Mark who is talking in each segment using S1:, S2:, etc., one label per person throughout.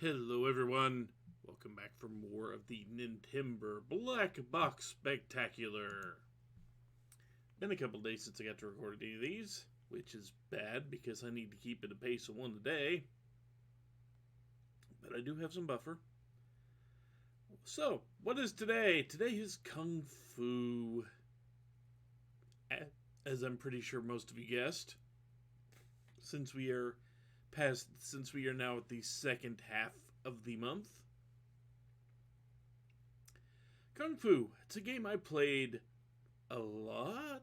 S1: Hello everyone, welcome back for more of the Nintember Black Box Spectacular. Been a couple days since I got to record any of these, which is bad because I need to keep at a pace of one a day. But I do have some buffer. So, what is today? Today is Kung Fu. As I'm pretty sure most of you guessed. Since we are now at the second half of the month. Kung Fu, it's a game I played a lot.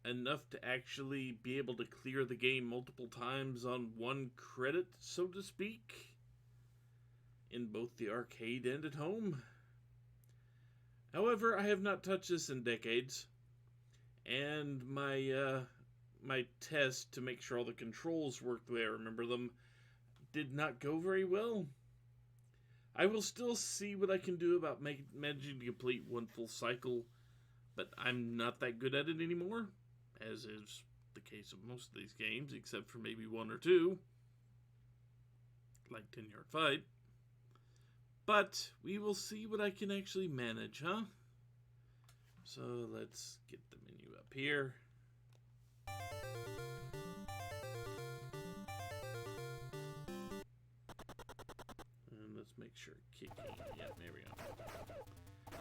S1: Enough to actually be able to clear the game multiple times on one credit, so to speak. In both the arcade and at home. However, I have not touched this in decades. And my test to make sure all the controls worked the way I remember them did not go very well. I will still see what I can do about managing to complete one full cycle, but I'm not that good at it anymore, as is the case of most of these games, except for maybe one or two, like 10-Yard Fight. But we will see what I can actually manage, huh? So let's get the menu up here. And let's make sure kicking. Yeah, there we go.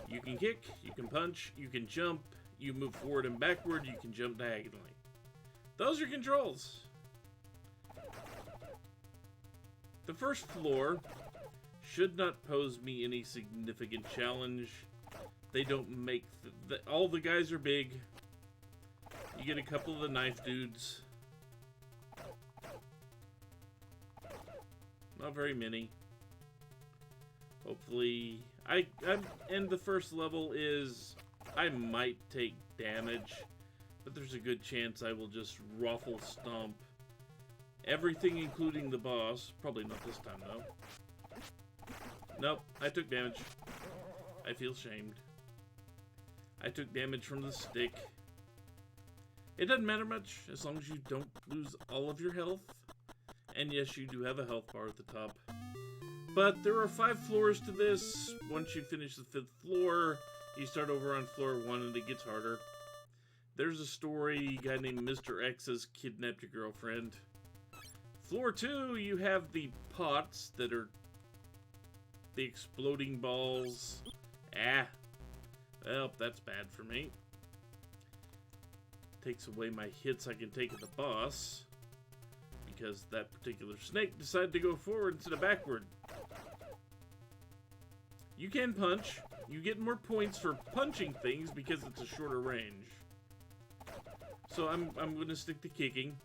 S1: You can kick, you can punch, you can jump, you move forward and backward, you can jump diagonally. Those are controls. The first floor should not pose me any significant challenge. They don't make... all the guys are big. You get a couple of the knife dudes. Not very many. Hopefully... and the first level is... I might take damage, but there's a good chance I will just ruffle stomp everything, including the boss. Probably not this time, though. Nope, I took damage. I feel shamed. I took damage from the stick. It doesn't matter much, as long as you don't lose all of your health. And yes, you do have a health bar at the top. But there are 5 floors to this. Once you finish the 5th floor, you start over on floor 1 and it gets harder. There's a story, a guy named Mr. X has kidnapped your girlfriend. Floor 2, you have the pots that are the exploding balls. Well, that's bad for me. Takes away my hits I can take at the boss, because that particular snake decided to go forward instead of backward. You can punch. You get more points for punching things because it's a shorter range. So I'm going to stick to kicking.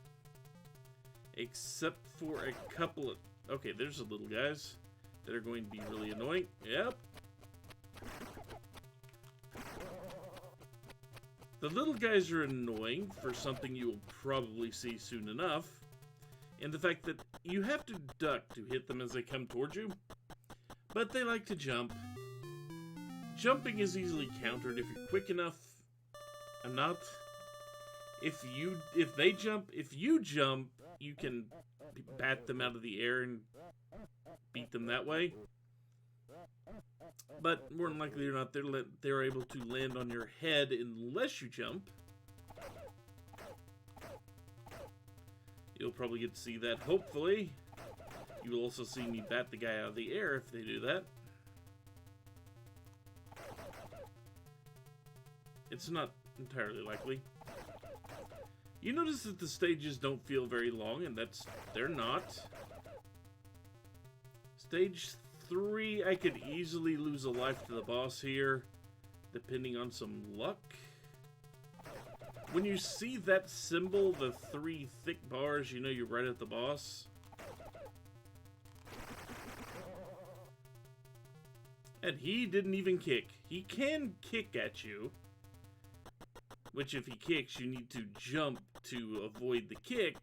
S1: Except for a couple of... okay, there's the little guys that are going to be really annoying. Yep. The little guys are annoying for something you will probably see soon enough. And the fact that you have to duck to hit them as they come towards you. But they like to jump. Jumping is easily countered if you're quick enough. I'm not. If they jump, if you jump, you can bat them out of the air and beat them that way. But more than likely or not, they're able to land on your head unless you jump. You'll probably get to see that, hopefully. You will also see me bat the guy out of the air if they do that. It's not entirely likely. You notice that the stages don't feel very long, and they're not. Stage 3, I could easily lose a life to the boss here, depending on some luck. When you see that symbol, the 3 thick bars, you know you're right at the boss. And he didn't even kick. He can kick at you, which if he kicks, you need to jump to avoid the kick.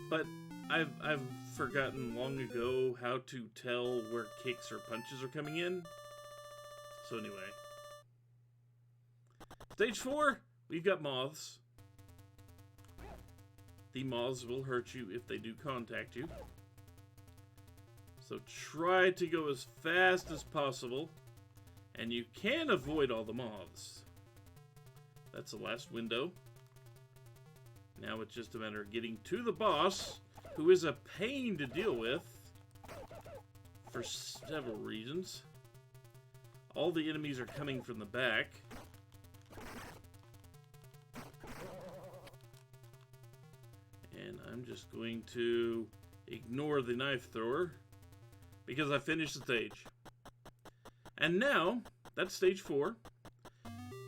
S1: But I've forgotten long ago how to tell where kicks or punches are coming in. So anyway. Stage 4, we've got moths. The moths will hurt you if they do contact you. So try to go as fast as possible. And you can avoid all the moths. That's the last window. Now it's just a matter of getting to the boss, who is a pain to deal with for several reasons. All the enemies are coming from the back. And I'm just going to ignore the knife thrower because I finished the stage. And now, that's stage 4.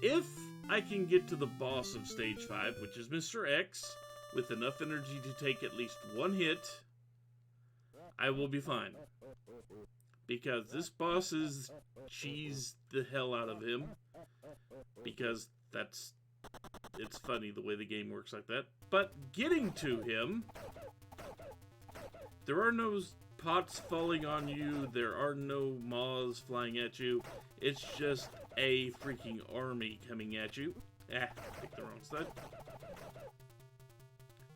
S1: If I can get to the boss of stage 5, which is Mr. X, with enough energy to take at least one hit, I will be fine. Because this boss is cheese the hell out of him. Because it's funny the way the game works like that. But getting to him, there are no pots falling on you, there are no moths flying at you. It's just a freaking army coming at you. Picked the wrong side.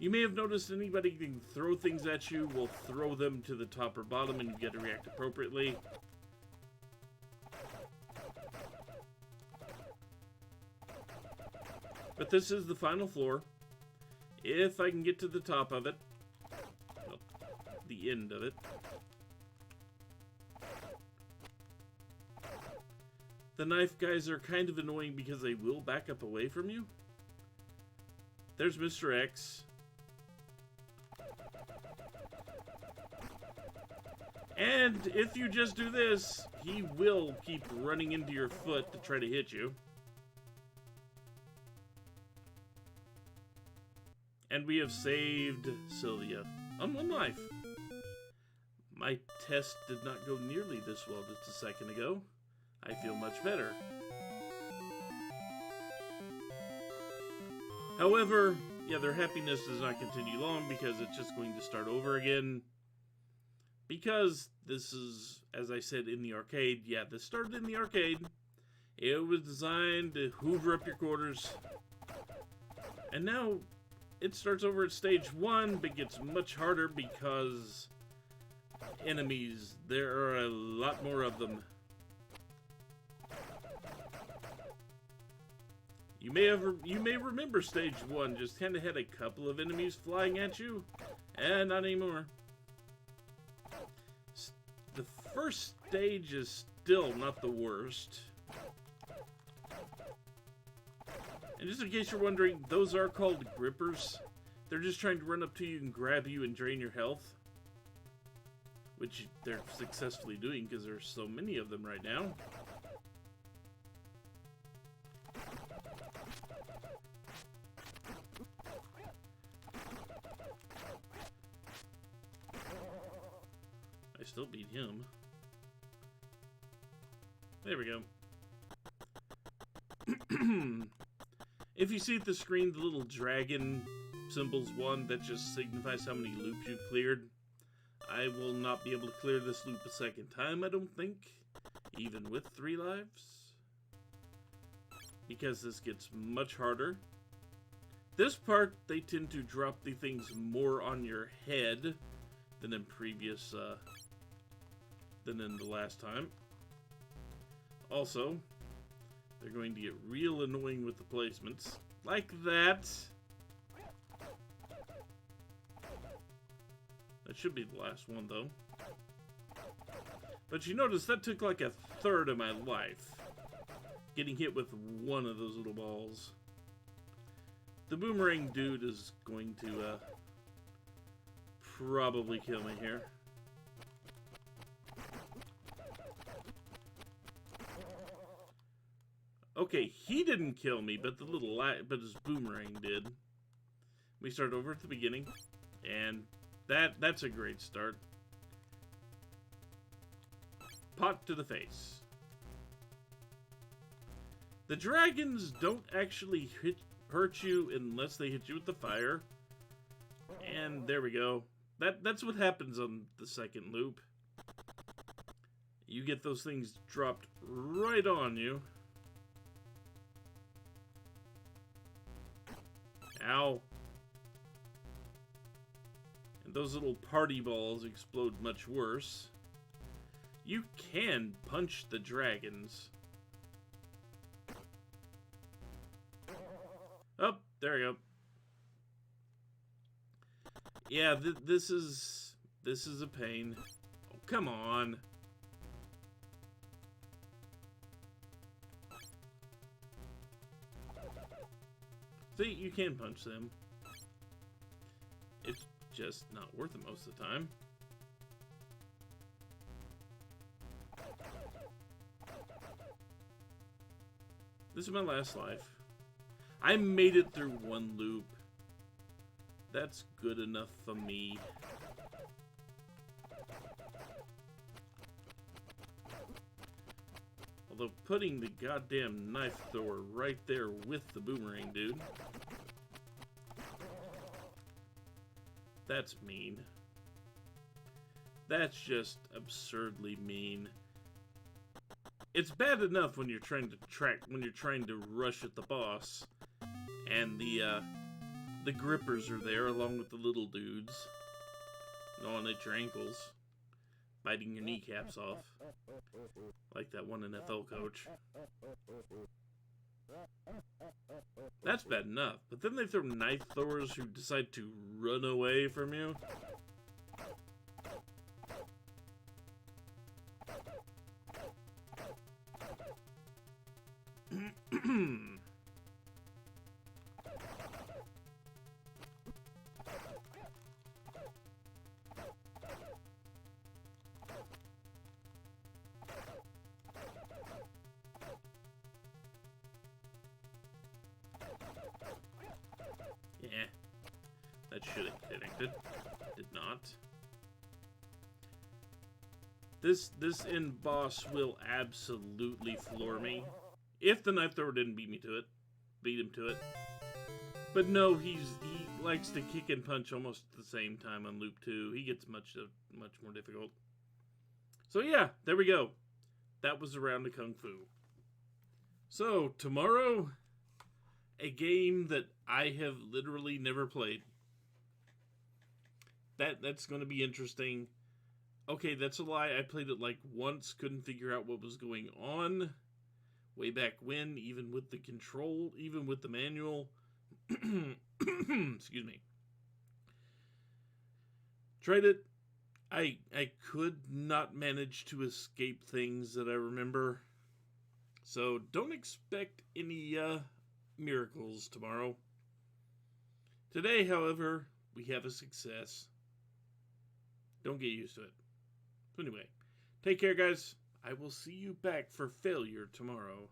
S1: You may have noticed anybody can throw things at you will throw them to the top or bottom, and you get to react appropriately. But this is the final floor. If I can get to the top of it, well, the end of it. The knife guys are kind of annoying because they will back up away from you. There's Mr. X. And if you just do this, he will keep running into your foot to try to hit you. And we have saved Sylvia on 1 life. My test did not go nearly this well just a second ago. I feel much better. However, yeah, their happiness does not continue long because it's just going to start over again. Because this is, as I said, in the arcade. Yeah, this started in the arcade. It was designed to hoover up your quarters. And now it starts over at stage 1, but gets much harder because enemies, there are a lot more of them. You may remember stage 1 just kind of had a couple of enemies flying at you, and not anymore. The first stage is still not the worst. And just in case you're wondering, those are called grippers. They're just trying to run up to you and grab you and drain your health. Which they're successfully doing because there's so many of them right now. I still beat him. There we go. If you see at the screen the little dragon symbols 1, that just signifies how many loops you've cleared. I will not be able to clear this loop a second time, I don't think. Even with 3 lives. Because this gets much harder. This part, they tend to drop the things more on your head than in previous, than in the last time. Also, they're going to get real annoying with the placements. Like that. That should be the last one, though. But you notice that took like 1/3 of my life. Getting hit with one of those little balls. The boomerang dude is going to probably kill me here. Okay, he didn't kill me, but but his boomerang did. We start over at the beginning, and that's a great start. Pot to the face. The dragons don't actually hurt you unless they hit you with the fire. And there we go. That's what happens on the second loop. You get those things dropped right on you. Ow. And those little party balls explode much worse. You can punch the dragons. Oh, there we go. Yeah, this is a pain. Oh, come on. See, you can punch them. It's just not worth it most of the time. This is my last life. I made it through one loop. That's good enough for me. Although putting the goddamn knife thrower right there with the boomerang, dude. That's mean. That's just absurdly mean. It's bad enough when you're trying to rush at the boss, and the grippers are there along with the little dudes, gnawing at your ankles, biting your kneecaps off, like that one NFL coach. That's bad enough, but then they throw knife throwers who decide to run away from you. Yeah, that should have connected. Did not. This end boss will absolutely floor me. If the knife thrower didn't beat him to it. But no, he likes to kick and punch almost at the same time on loop 2. He gets much more difficult. So yeah, there we go. That was a round of Kung Fu. So tomorrow, a game that I have literally never played. That's going to be interesting. Okay, that's a lie. I played it like once, couldn't figure out what was going on. Way back when, even with the control, even with the manual. Excuse me. Tried it. I could not manage to escape things that I remember. So don't expect any miracles tomorrow. Today, however, we have a success. Don't get used to it. So anyway, take care, guys. I will see you back for failure tomorrow.